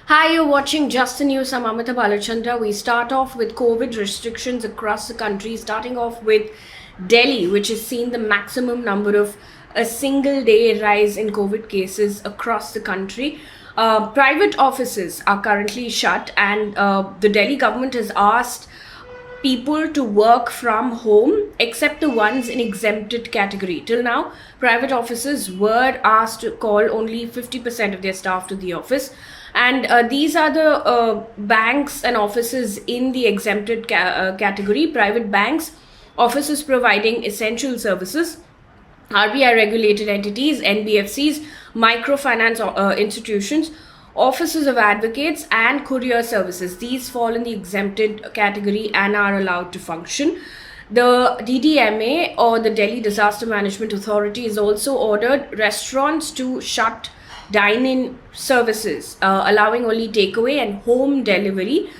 Hi, you're watching Just the News. I'm Amita Balachandra. We start off with COVID restrictions across the country, starting off with Delhi, which has seen the maximum number of a single day rise in COVID cases across the country. Private offices are currently shut, and the Delhi government has asked people to work from home except the ones in exempted category. Till now, private offices were asked to call only 50% of their staff to the office, and these are the banks and offices in the exempted category: private banks, offices providing essential services, RBI regulated entities, NBFCs, microfinance institutions, offices of advocates, and courier services. These fall in the exempted category and are allowed to function. The DDMA, or the Delhi Disaster Management Authority, has also ordered restaurants to shut dine-in services, allowing only takeaway and home delivery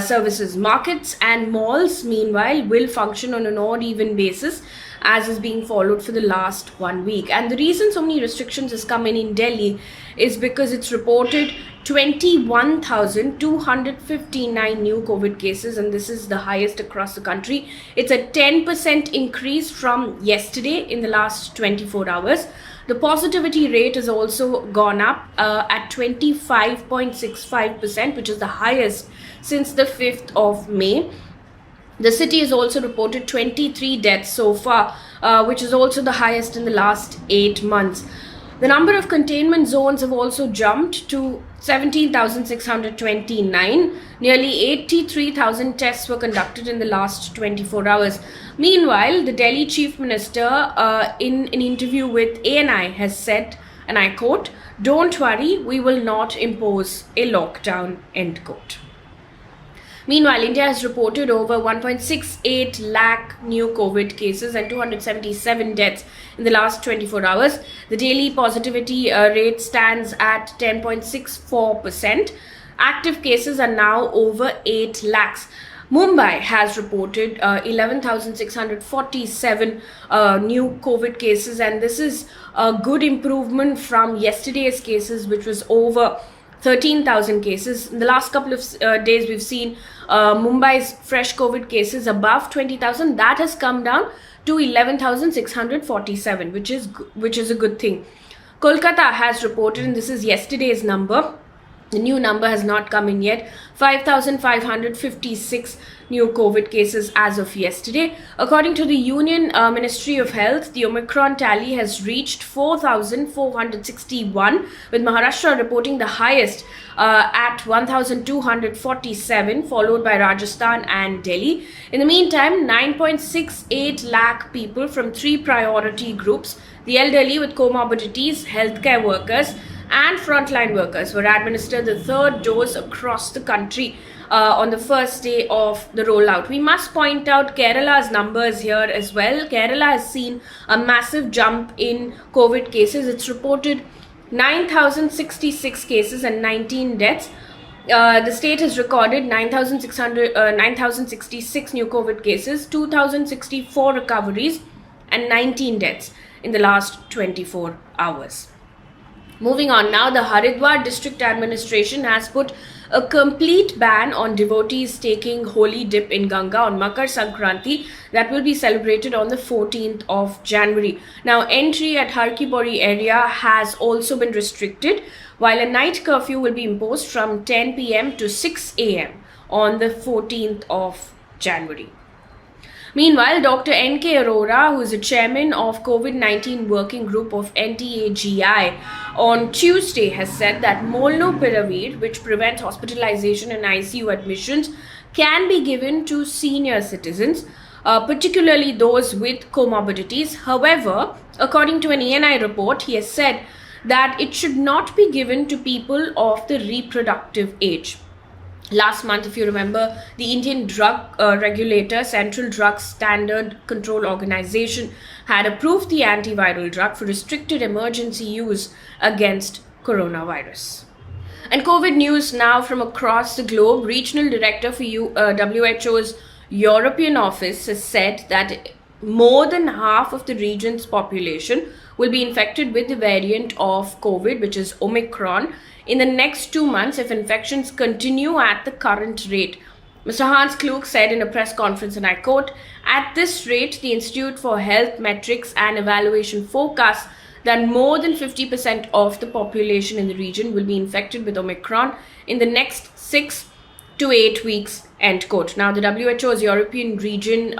services. Markets and malls, meanwhile, will function on an odd-even basis, as is being followed for the last 1 week. And the reason so many restrictions has come in Delhi is because it's reported 21,259 new COVID cases, and this is the highest across the country. It's a 10% increase from yesterday in the last 24 hours. The positivity rate has also gone up at 25.65%, which is the highest since the 5th of May. The city has also reported 23 deaths so far, which is also the highest in the last 8 months. The number of containment zones have also jumped to 17,629. Nearly 83,000 tests were conducted in the last 24 hours. Meanwhile, the Delhi Chief Minister, in an interview with ANI, has said, and I quote, "Don't worry, we will not impose a lockdown," end quote. Meanwhile, India has reported over 1.68 lakh new COVID cases and 277 deaths in the last 24 hours. The daily positivity rate stands at 10.64%. Active cases are now over 8 lakhs. Mumbai has reported 11,647 new COVID cases, and this is a good improvement from yesterday's cases, which was over 13,000 cases. In the last couple of days, we've seen Mumbai's fresh COVID cases above 20,000. That has come down to 11,647, which is a good thing. Kolkata has reported, and this is yesterday's number, the new number has not come in yet, 5,556 new COVID cases as of yesterday. According to the Union Ministry of Health, the Omicron tally has reached 4,461, with Maharashtra reporting the highest at 1,247, followed by Rajasthan and Delhi. In the meantime, 9.68 lakh people from 3 priority groups, the elderly with comorbidities, healthcare workers, and frontline workers, were administered the third dose across the country on the first day of the rollout. We must point out Kerala's numbers here as well. Kerala has seen a massive jump in COVID cases. It's reported 9,066 cases and 19 deaths. The state has recorded 9,066 new COVID cases, 2,064 recoveries, and 19 deaths in the last 24 hours. Moving on now, the Haridwar district administration has put a complete ban on devotees taking holy dip in Ganga on Makar Sankranti, that will be celebrated on the 14th of January. Now, entry at Harkipori area has also been restricted, while a night curfew will be imposed from 10 p.m. to 6 a.m. on the 14th of January. Meanwhile, Dr. N.K. Arora, who is the chairman of COVID-19 working group of NTAGI, on Tuesday has said that molnupiravir, which prevents hospitalization and ICU admissions, can be given to senior citizens, particularly those with comorbidities. However, according to an ANI report, he has said that it should not be given to people of the reproductive age. Last month, if you remember, the Indian drug regulator, Central Drug Standard Control Organization, had approved the antiviral drug for restricted emergency use against coronavirus. And COVID news now from across the globe. Regional Director for WHO's European office has said that more than half of the region's population will be infected with the variant of COVID, which is Omicron, in the next 2 months if infections continue at the current rate. Mr. Hans Klug said in a press conference, and I quote, "At this rate, the Institute for Health Metrics and Evaluation forecasts that more than 50% of the population in the region will be infected with Omicron in the next 6 to 8 weeks," end quote. Now, the WHO's European region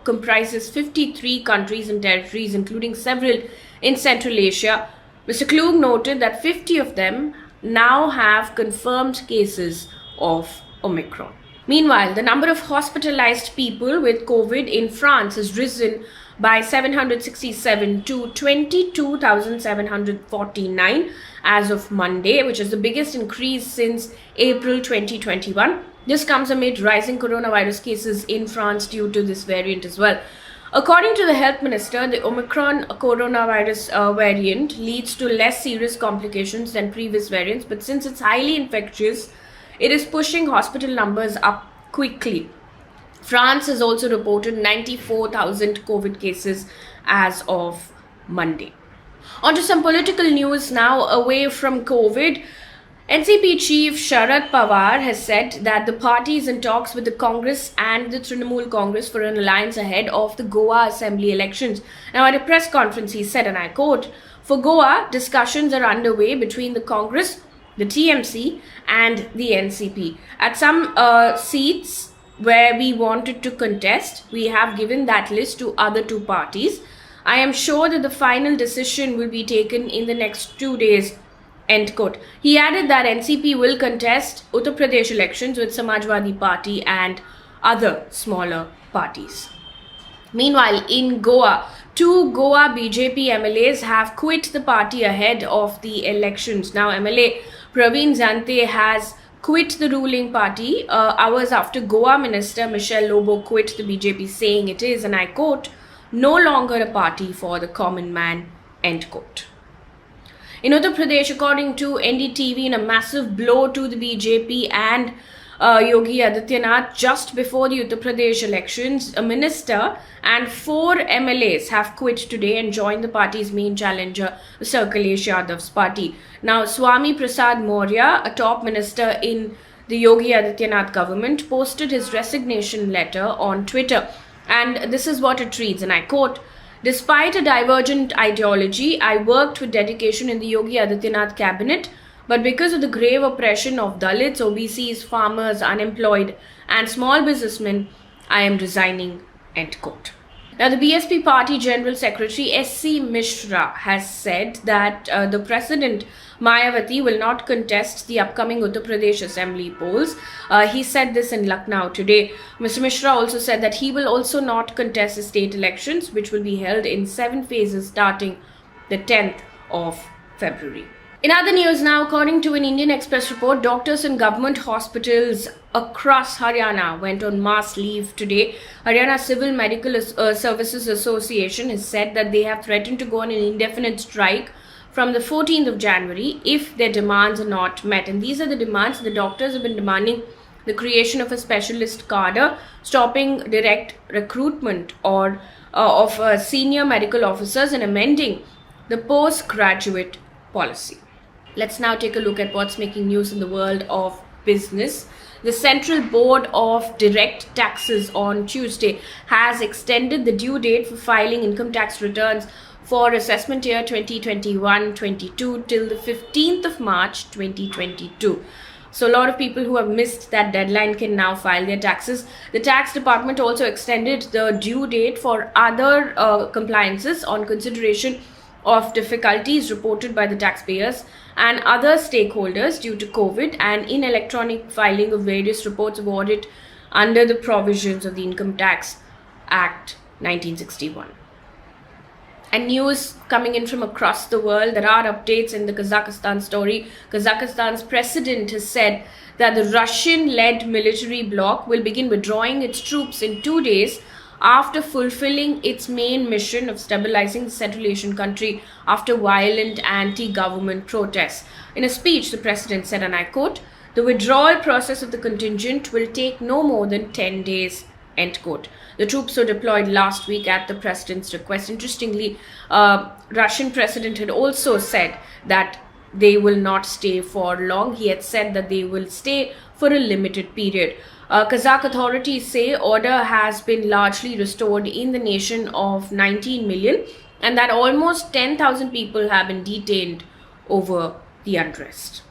comprises 53 countries and territories, including several in Central Asia. Mr. Klug noted that 50 of them now have confirmed cases of Omicron. Meanwhile, the number of hospitalized people with COVID in France has risen by 767 to 22,749 as of Monday, which is the biggest increase since April 2021. This comes amid rising coronavirus cases in France due to this variant as well. According to the health minister, the Omicron coronavirus variant leads to less serious complications than previous variants, but since it's highly infectious, it is pushing hospital numbers up quickly. France has also reported 94,000 COVID cases as of Monday. On to some political news now away from COVID. NCP Chief Sharad Pawar has said that the party is in talks with the Congress and the Trinamool Congress for an alliance ahead of the Goa Assembly elections. Now, at a press conference, he said, and I quote, "For Goa, discussions are underway between the Congress, the TMC and the NCP. At some seats where we wanted to contest, we have given that list to other two parties. I am sure that the final decision will be taken in the next 2 days," end quote. He added that NCP will contest Uttar Pradesh elections with Samajwadi Party and other smaller parties. Meanwhile, in Goa, 2 Goa BJP MLAs have quit the party ahead of the elections. Now, MLA Praveen Zante has quit the ruling party hours after Goa Minister Michelle Lobo quit the BJP, saying it is, and I quote, "no longer a party for the common man," end quote. In Uttar Pradesh, according to NDTV, in a massive blow to the BJP and Yogi Adityanath, just before the Uttar Pradesh elections, a minister and 4 MLAs have quit today and joined the party's main challenger, Sarkalesh Yadav's party. Now, Swami Prasad Maurya, a top minister in the Yogi Adityanath government, posted his resignation letter on Twitter. And this is what it reads, and I quote, "Despite a divergent ideology, I worked with dedication in the Yogi Adityanath cabinet, but because of the grave oppression of Dalits, OBCs, farmers, unemployed, and small businessmen, I am resigning," end quote. Now, the BSP Party General Secretary S.C. Mishra has said that the President Mayawati will not contest the upcoming Uttar Pradesh Assembly polls. He said this in Lucknow today. Mr. Mishra also said that he will also not contest the state elections, which will be held in 7 phases starting the 10th of February. In other news now, according to an Indian Express report, doctors in government hospitals across Haryana went on mass leave today. Haryana Civil Medical Services Association has said that they have threatened to go on an indefinite strike from the 14th of January if their demands are not met. And these are the demands. The doctors have been demanding the creation of a specialist cadre, stopping direct recruitment or of senior medical officers, and amending the postgraduate policy. Let's now take a look at what's making news in the world of business. The Central Board of Direct Taxes on Tuesday has extended the due date for filing income tax returns for assessment year 2021-22 till the 15th of March 2022. So a lot of people who have missed that deadline can now file their taxes. The tax department also extended the due date for other compliances on consideration of difficulties reported by the taxpayers and other stakeholders due to COVID and in electronic filing of various reports of audit under the provisions of the Income Tax Act 1961. And news coming in from across the world, there are updates in the Kazakhstan story. Kazakhstan's president has said that the Russian-led military bloc will begin withdrawing its troops in 2 days after fulfilling its main mission of stabilizing the Central Asian country after violent anti-government protests. In a speech, the president said, and I quote, "The withdrawal process of the contingent will take no more than 10 days," End quote. The troops were deployed last week at the president's request. Interestingly, Russian president had also said that they will not stay for long. He had said that they will stay for a limited period. Kazakh authorities say order has been largely restored in the nation of 19 million and that almost 10,000 people have been detained over the unrest.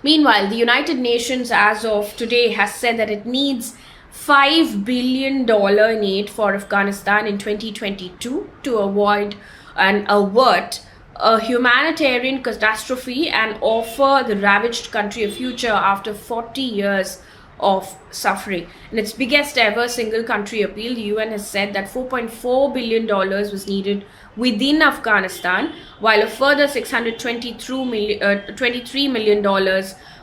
Meanwhile, the United Nations as of today has said that it needs $5 billion in aid for Afghanistan in 2022 to avoid and avert a humanitarian catastrophe and offer the ravaged country a future after 40 years of suffering. In its biggest ever single country appeal, the UN has said that $4.4 billion was needed within Afghanistan, while a further $623 million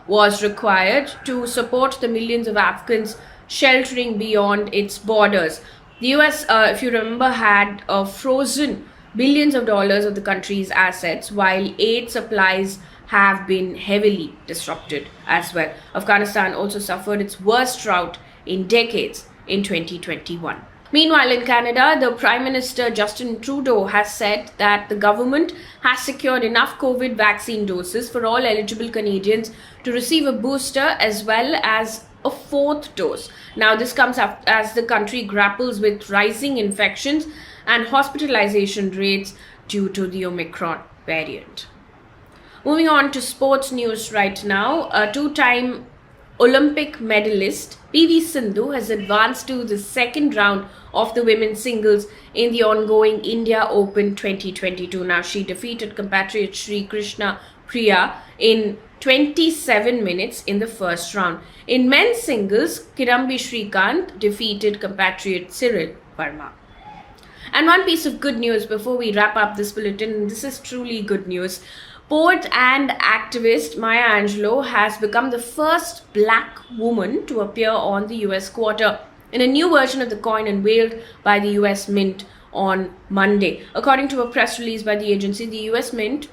was required to support the millions of Afghans sheltering beyond its borders. The US, if you remember, had frozen billions of dollars of the country's assets, while aid supplies have been heavily disrupted as well. Afghanistan also suffered its worst drought in decades in 2021. Meanwhile, in Canada, the Prime Minister Justin Trudeau has said that the government has secured enough COVID vaccine doses for all eligible Canadians to receive a booster as well as a fourth dose. Now, this comes up as the country grapples with rising infections and hospitalization rates due to the Omicron variant. Moving on to sports news right now, a two-time Olympic medalist PV Sindhu has advanced to the second round of the women's singles in the ongoing India Open 2022. Now, she defeated compatriot Sri Krishna Priya in 27 minutes in the first round. In men's singles, Kirambi Shrikant defeated compatriot Cyril Verma. And one piece of good news before we wrap up this bulletin, and this is truly good news. Poet and activist Maya Angelou has become the first black woman to appear on the US quarter in a new version of the coin unveiled by the US Mint on Monday. According to a press release by the agency, the US Mint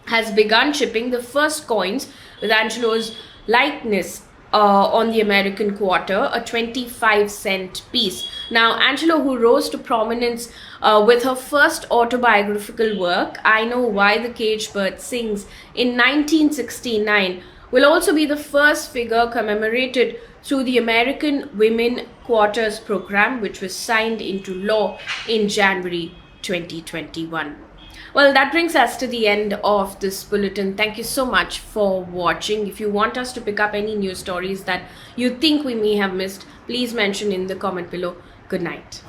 has begun shipping the first coins with Angelou's likeness on the American quarter, a 25-cent piece. Now, Angelou, who rose to prominence with her first autobiographical work, I Know Why the Caged Bird Sings, in 1969, will also be the first figure commemorated through the American Women Quarters program, which was signed into law in January 2021. Well, that brings us to the end of this bulletin. Thank you so much for watching. If you want us to pick up any news stories that you think we may have missed, please mention in the comment below. Good night.